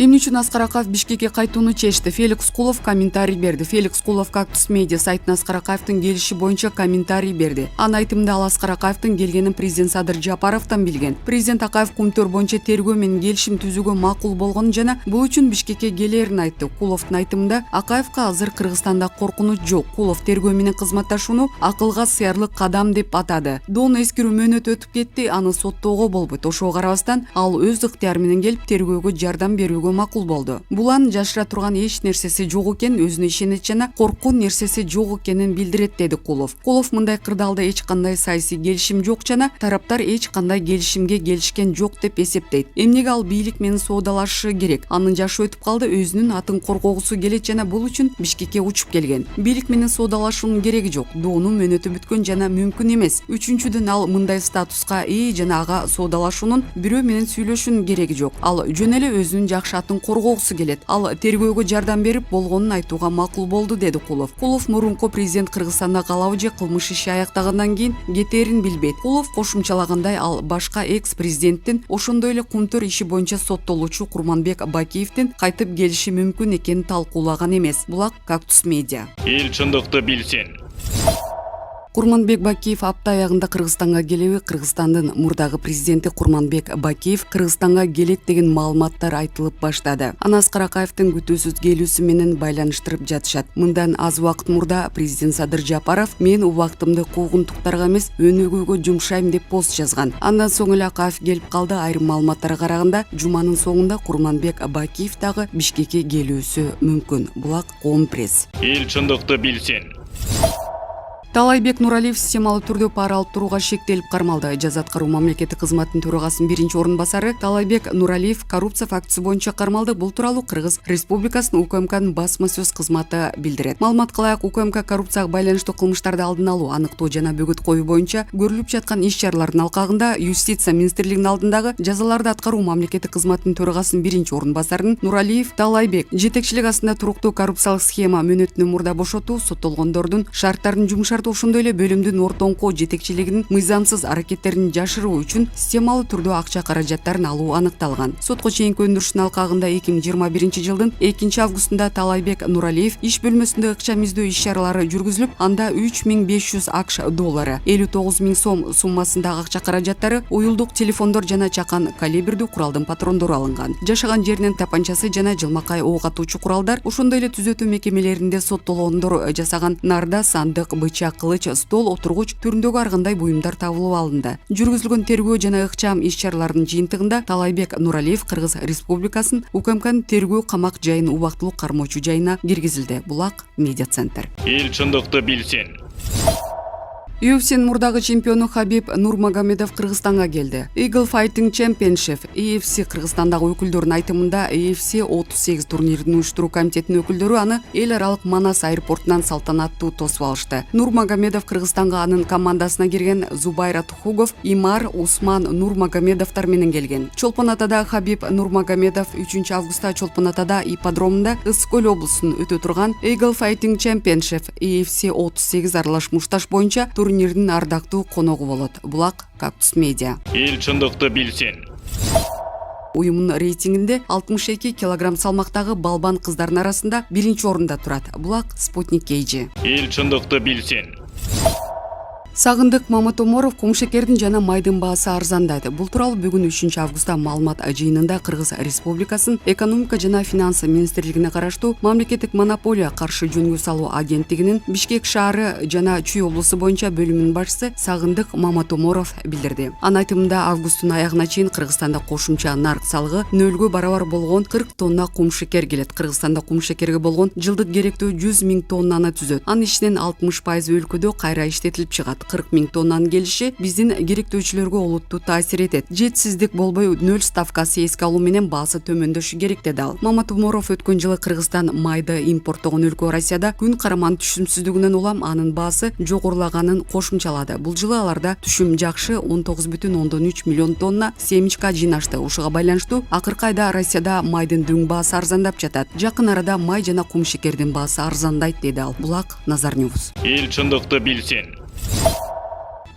Эмне үчүн Аскар Акаев Бишкекке кайтууну чечти? Феликс Кулов комментарий берди. Феликс Кулов Кактус Медиа сайтына Аскар Акаевдин келиши боюнча комментарий берди. Анын айтымында ал Аскар Акаевдин келгенин президент Садыр Жапаровдон билген. Президент Акаев Кумтөр боюнча тергөө менен келишим түзүүгө макул болгонун жана бул үчүн Бишкекке келерин айтты. Куловдун айтымында Акаевга азыр Кыргызстанда коркунуч жок. Кулов тергөө менен кызматташууну акылга сыярлык кадам деп атады. Дон эскирүү мөөнөтү өтүп кетти, аны соттоого болбойт. Ошого карабастан ал өз ыктыяры менен келип тергөөгө жардам берүүгө макул болду. Булан жашыра турган эч нерсеси жок экен, өзүнө ишенет жана коркуу нерсеси жок экенин билдирет, деди Кулов. Кулов мындай кырдаалда эч кандай саясий келишим жок жана тараптар эч кандай келишимге келишкен жок деп эсептейт. Эмнеге ал бийлик менен соодалашышы керек? Анын жашы өтүп калды, өзүнүн атын коргогусу келет жана бул үчүн Бишкекке учуп келген. Бийлик менен соодалашуунун кереги жок. Доонун мөөнөтү бүткөн жана мүмкүн эмес. Үчүнчүдөн ал мындай статуска ээ жана ага соодалашуунун бирөө менен сүйлөшүүнүн кереги жок. Ал жөн эле өзүнүн жакшы атын коргогусу келет. Ал тергөөгө жардам берип болгонун айтууга макул болду, деди Кулов. Кулов мурунку президент Кыргызстанда калабы же кылмыш иши аяктагандан кийин кетерин билбейт. Кулов кошумчалагандай, ал башка экс-президенттин, ошондой эле Кумтөр иши боюнча соттолуучу Курманбек Бакиевдин кайтып келиши мүмкүн экенин талкуулаган эмес. Булак Кактус Медиа. Эл чындыкты билсин. Курманбек Бакиев апта аягында Кыргызстанга келеби? Кыргызстандын мурдагы президенти Курманбек Бакиев Кыргызстанга келет деген маалыматтар айтылып баштады. Аны Аскар Акаевдин күтүүсүз келүүсү менен байланыштырып жатышат. Мындан аз убакыт мурда президент Садыр Жапаров мен убактымды куугунтуктарга эмес, өнүгүүгө жумшайм деп пост жазган. Андан соң эле Акаев келип калды. Айрым маалыматтарга караганда, жуманын соңунда Курманбек Бакиев дагы Бишкекке келүүсү мүмкүн. Булак Коом пресс. Эл чындыкты билсин. Талайбек Нуралиев системалуу түрдө пара алып турууга шектелип кармалды. Жаза аткаруу мамлекеттик кызматтын төрагасынын биринчи орун басары Талайбек Нуралиев коррупция фактысы боюнча кармалды. Бул тууралуу Кыргыз Республикасынын УКМКнын басма сөз кызматы билдирет. Маалымат кылайык, УКМК коррупцияга байланыштуу кылмыштарды алдын алуу, аныктоо жана бөгөт коюу боюнча көрүлүп жаткан иш-чаралардын алкагында Юстиция министрлигинин алдындагы жазаларды аткаруу мамлекеттик кызматтын төрагасынын биринчи орун басарынын Нуралиев Талайбек жетекчилик астында туруктуу коррупциялык схема мөөнөтүнөн мурда бошотуу, соттолгондордун шарттарын жумшартуу, ошондой эле бөлүмдүн ортоңку жетекчилигинин мыйзамсыз аракеттерин жашыруу үчүн системалуу түрдө акча каражаттарын алуу аныкталган. Сотко чейинки өндүрүштүн алкагында 2021 жылдын 2-августунда Талайбек Нуралиев иш бөлмөсүндө ыкчам издөө иш-чаралары жүргүзүлүп, анда 3500 АКШ доллары, 59 000 сом суммасындагы акча каражаттары, уюлдук телефондор жана чакан калибрдүү куралдын патрондору алынган. Жашаган жеринен тапанчасы жана жылмакай ок атуучу куралдар, ошондой эле түзөтүү мекемелеринде соттолгондор жасаган нарда, сандык, бычак, кылыч, стол, отургуч түрүндөгү ар кандай буюмдар табылып алынды. Жүргүзүлгөн тергөө жана ыкчам иш-чаралардын жыйынтыгында Талайбек Нуралиев Кыргыз Республикасынын УКМКнын тергөө камак жайын убактылуу кармоочу жайына киргизилди. Булак Медиа Центр. Эл чындыкты билсин. UFC'нин мурдагы чемпиону Хабиб Нурмагомедов Кыргызстанга келди. Eagle Fighting Championship EFC Кыргызстандагы өкүлдөрдүн айтымында EFC 38 турнирин уюштуруу комитетинин өкүлдөрү аны эл аралык Манас аэропортунан салтанаттуу тосуп алышты. Нурмагомедов Кыргызстанга анын командасына кирген Зубайра Тухугов, Имар Усман Нурмагомедовдор менен келген. Чолпон Атада Хабиб Нурмагомедов 3-августта Чолпон Атада ипподромунда Ысык Көл облусунун өтө турган Eagle Fighting Championship EFC 38 аралаш мушташ боюнча турнирдин ардактуу коногу болот. Булак Кактус Медиа. Эл чындыкты билсин. Уюмдун рейтингинде 62 килограмм салмактагы балбан кыздардын арасында биринчи орунда турат. Булак Спутник KG. Эл чындыкты билсин. Сагындык Маматоморов кумшекердин жана майдын баасы арзандайды. Бул тууралуу бүгүн 3-августта маалымат жыйынында Кыргыз Республикасынын экономика жана финансы министрлигине караштуу мамлекеттик монополия каршы жөнгө салуу агенттигинин Бишкек шаары жана Чүй облусу боюнча бөлүмүнүн башчысы Сагындык Маматоморов билдирди. Анын айтымында августтун аягына чейин Кыргызстанда кошумча нарк салыгы нөлгө барабар болгон 40 тонна кумшекер келет. Кыргызстанда кумшекерге болгон жылдык керектөө 100 000 тоннаны түзөт. Анын ичинен 60% өлкөдө кайра иштетилип чыгат. 40 000 тоннанын келиши биздин керектөөчүлөргө олуттуу таасир этет. Жетсиздик болбой, нөл ставкасы эске алуу менен баасы төмөндөшү керек, деди ал. Маматоморов өткөн жылы Кыргызстан майды импорттогон өлкө Россияда күн караман түшүмсүздүгүнөн улам анын баасы жогорулаганын кошумчалады. Бул жылы аларда түшүм жакшы 19,3 миллион тонна семечка жыйнашты. Ушуга байланыштуу акыркы айда Россияда майдын дөң баасы арзандап жатат. Жакын арада май жана кумшекердин баасы арзандайт, деди ал. Булак Назар Ньюс. Эл чындыкты билсин.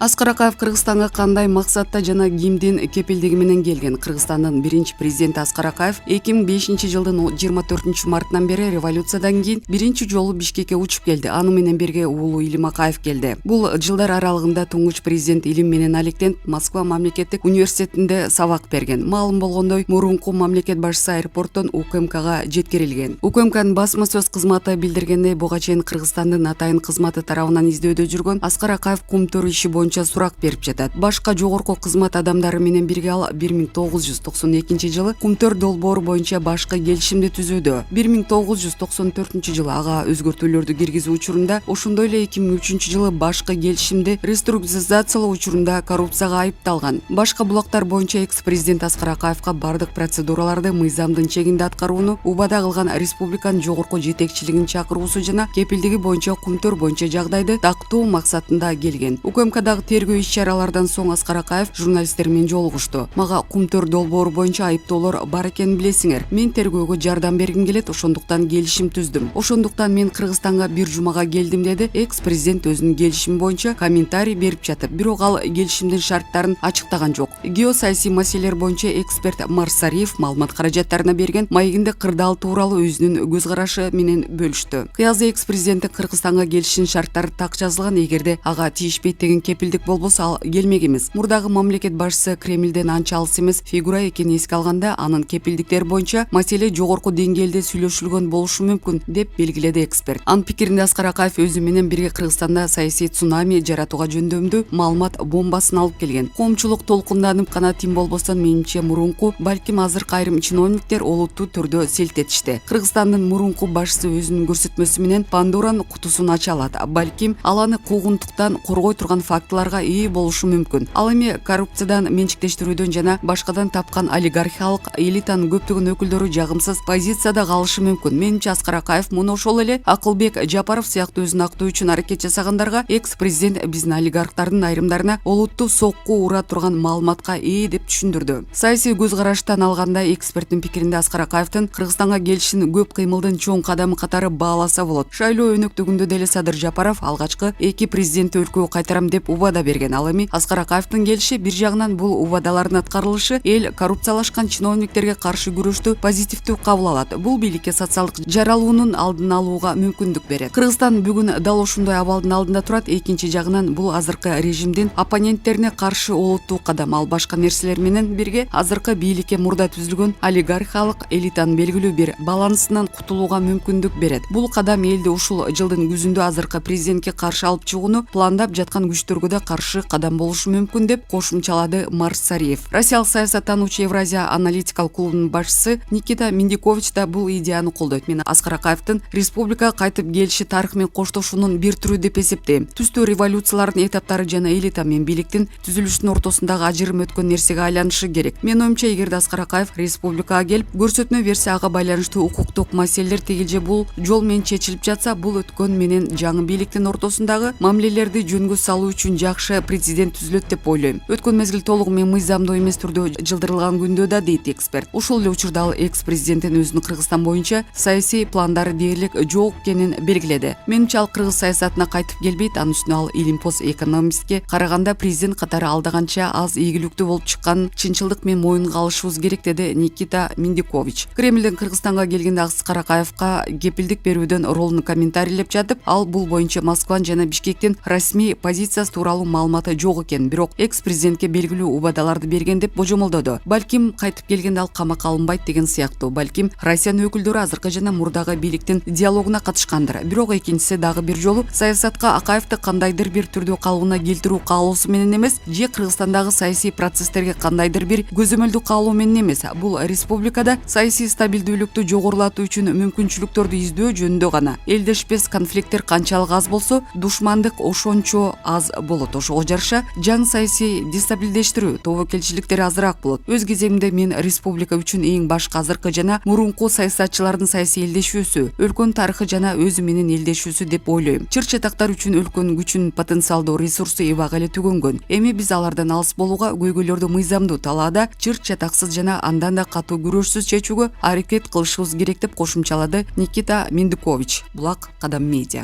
Аскар Акаев Кыргызстанга кандай максатта жана кимдин кепилдиги менен келген? Кыргызстандын биринчи президенти Аскар Акаев 2005 жылдын 24 мартынан бери революциядан кийин биринчи жолу Бишкекке учуп келди. Аны менен бирге уулу Илим Акаев келди. Бул жылдар аралыгында туңгуч президент Илим менен алектенип Москва мамлекеттик университетинде сабак берген. Маалым болгондой, мурунку мамлекет башчысы аэропорттон УКМКга жеткирилген. УКМКнын басма сөз кызматы билдиргендей, буга чейин Кыргызстандын атайын кызматы тарабынан издөөдө жүргөн Аскар Акаев кумтөр иши боюнча сурак берип жатат. Башка жогорку кызмат адамдары менен бирге ал 1992 жылы кумтөр долбоору боюнча башкы келишимди түзүүдө, 1994 жылы ага өзгөртүүлөрдү киргизүү учурунда, ошондой эле 2003 жылы башкы келишимди реструктуризациялоо учурунда коррупцияга айыпталган. Башка булактар боюнча экс-президент Аскар Акаевка бардык процедураларды мыйзамдын чегинде аткарууну убада кылган республиканын жогорку жетекчилигин чакыруусу жана кепилдиги боюнча кумтөр боюнча жагдайды тактоо максатында келген. УКМКдагы тергөө иш-чаралардан соң Аскар Акаев журналисттер менен жолугушту. Мага кумтөр долбоору боюнча айыптоолор бар экенин билесиңер. Мен тергөөгө жардам бергим келет, ошондуктан келишим түздүм. Ошондуктан мен Кыргызстанга бир жумага келдим, деди экс-президент өзүнүн келишими боюнча комментарий берип жатып. Бирок ал келишимдин шарттарын ачыктаган жок. Геосаясий маселелер боюнча эксперт Марсариев маалымат каражаттарына берген маегинде кырдаал тууралуу өзүнүн көз карашы менен бөлүштү. Кыязы экс-президенти Кыргызстанга келишим шарттары так жазылган, эгерде ага тийишпейт деген кепилдик болбосо ал келмек эмес. Мурдагы мамлекет башчысы Кремлден анча алыс эмес фигура экенин эске алганда, анын кепилдиктери боюнча маселе жогорку деңгээлде сүйлөшүлгөн болушу мүмкүн, деп белгиледи эксперт. Анын пикиринде Аскар Акаев өзү менен бирге Кыргызстанда саясий цунами жаратууга жөндөмдүү маалымат бомбасын алып келген. Коомчулук толкунданып гана тим болбостон, менимче мурунку, балким азыркы айрым чиновниктер олуттуу түрдө селтетишти. Кыргызстандын мурунку башчысы өзүнүн көрсөтмөсү менен Пандоранын кутусун ача алат. Балким ал аны куугунтуктан коргой турган фактыларга ээ болушу мүмкүн. Ал эми коррупциядан, менчиктештирүүдөн жана башкадан тапкан олигархиялык элитанын көптөгөн өкүлдөрү жагымсыз позицияда калышы мүмкүн. Менимче Аскар Акаев муну ошол эле Акылбек Жапаров сыяктуу өзүн актоо үчүн аракет жасагандарга, экс-президент биздин олигархтардын айрымдарына олуттуу сокку ура турган маалыматка ээ деп түшүндүрдү. Саясий көз караштан алганда, эксперттин пикиринде Аскар Акаевдин Кыргызстанга келишин көп кыймылдын чоң кадамы катары бааласа болот. Шайлоо өнөктүгүндө деле Садыр Жапаров алгачкы эки президентти өлкөгө кайтарам деп убада берген. Ал эми Аскар Акаевдин келиши бир жагынан бул убадалардын аткарылышы эл коррупциялашкан чиновниктерге каршы күрөштү позитивдүү кабыл алат. Бул бийликке социалдык жаралуунун алдын алууга мүмкүндүк берет. Кыргызстан бүгүн дал ушундай абалдын алдында турат. Экинчи жагынан бул азыркы режимдин оппоненттерине каршы олуттуу кадам. Ал башка нерселер менен бирге азыркы бийликке мурда түзүлгөн олигархиялык элитанын белгилүү бир балансынан кутулууга мүмкүндүк берет. Бул кадам элди ушул жылдын күзүндө азыркы президентке каршы алып чыгууну пландап жаткан күчтөргө да каршы кадам болушу мүмкүн, деп кошумчалады Марсариев. Россиялык саясаттануучу Евразия аналитикалык клубунун башчысы Никита Миндикович да бул идеяны колдойт. Мен Аскар Акаевдин республикага кайтып келиши тарых менен коштошуунун бир түрү деп эсептейм. Түстүү революциялардын этаптары жана элита менен бийликтин түзүлүшүнүн ортосундагы ажырым өткөн нерсеге айланышы керек. Менин оюмча, эгерде Аскар Акаев республикага келип көрсөтмө берсе, ага байланыштуу укуктук маселелер тегилже бул жол менен чечилип жатса, бул өткөн менен жаңы бийликтин ортосундагы мамилелерди жөнгө салуу үчүн жакшы прецедент түзүлөт деп ойлойм. Өткөн мезгил толугу менен мыйзамдуу эмес түрдө жылдырылган күндө да, дейт эксперт. Ошол эле учурда ал экс-президенттин өзүнүн Кыргызстан боюнча саясий пландары дээрлик жок экенин белгиледи. Менимче ал кыргыз саясатына кайтып келбейт. Анын үстүнө ал илимпоз экономистке караганда президент катары алдаганча аз ийгиликтүү болуп чыкканын чынчылдык менен моюнга алышыбыз керек, деди Никита Миндикович. Кремлден Кыргызстанга келгенде Аскар Акаевка кепилдик берүүдөн ролун комментарийлеп жатып, ал бул боюнча Москванын жана Бишкектин расмий позициясы тууралуу маалыматы жок экен, бирок экс-президентке белгилүү убадаларды берген деп божомолдоду. Балким кайтып келгенде ал камакка алынбайт деген сыяктуу. Балким Россиянын өкүлдөрү азыркы жана мурдагы бийликтин диалогуна катышкандыр. Бирок экинчиси дагы бир жолу саясатка Акаевди кандайдыр бир түрдө калыбына келтирүү каалоосу менен эмес, же Кыргызстандагы саясий процесстерге кандайдыр бир көзөмөлдүү каалоо менен эмес. Бул республикада саясий стабилдүүлүктү жогорулатуу үчүн мүмкүнчүлүктөрдү издөө жөнүндө гана. Элдешпес конфликттер канчалык аз болсо, душмандык ошончо аз болот. Ошого жараша жаңы саясий дестабилдештирүү, тобокелчиликтер азыраак болот. Өз кезегимде мен республика үчүн эң башкы азыркы жана мурунку саясатчылардын саясий элдешүүсү, өлкөнүн тарыхы жана өзү менен элдешүүсү деп ойлойм. Чыр чатактар үчүн өлкөнүн күчүн, потенциалдуу ресурсу эбак эле түгөнгөн. Эми биз алардан алыс болууга, көйгөйлөрдү мыйзамдуу талаада чыр чатаксыз жана андан да катуу күрөшсүз чечүүгө аракет кылышыбыз керек, деп кошумчалады Никита Миндикович. Булак Кадам Медиа.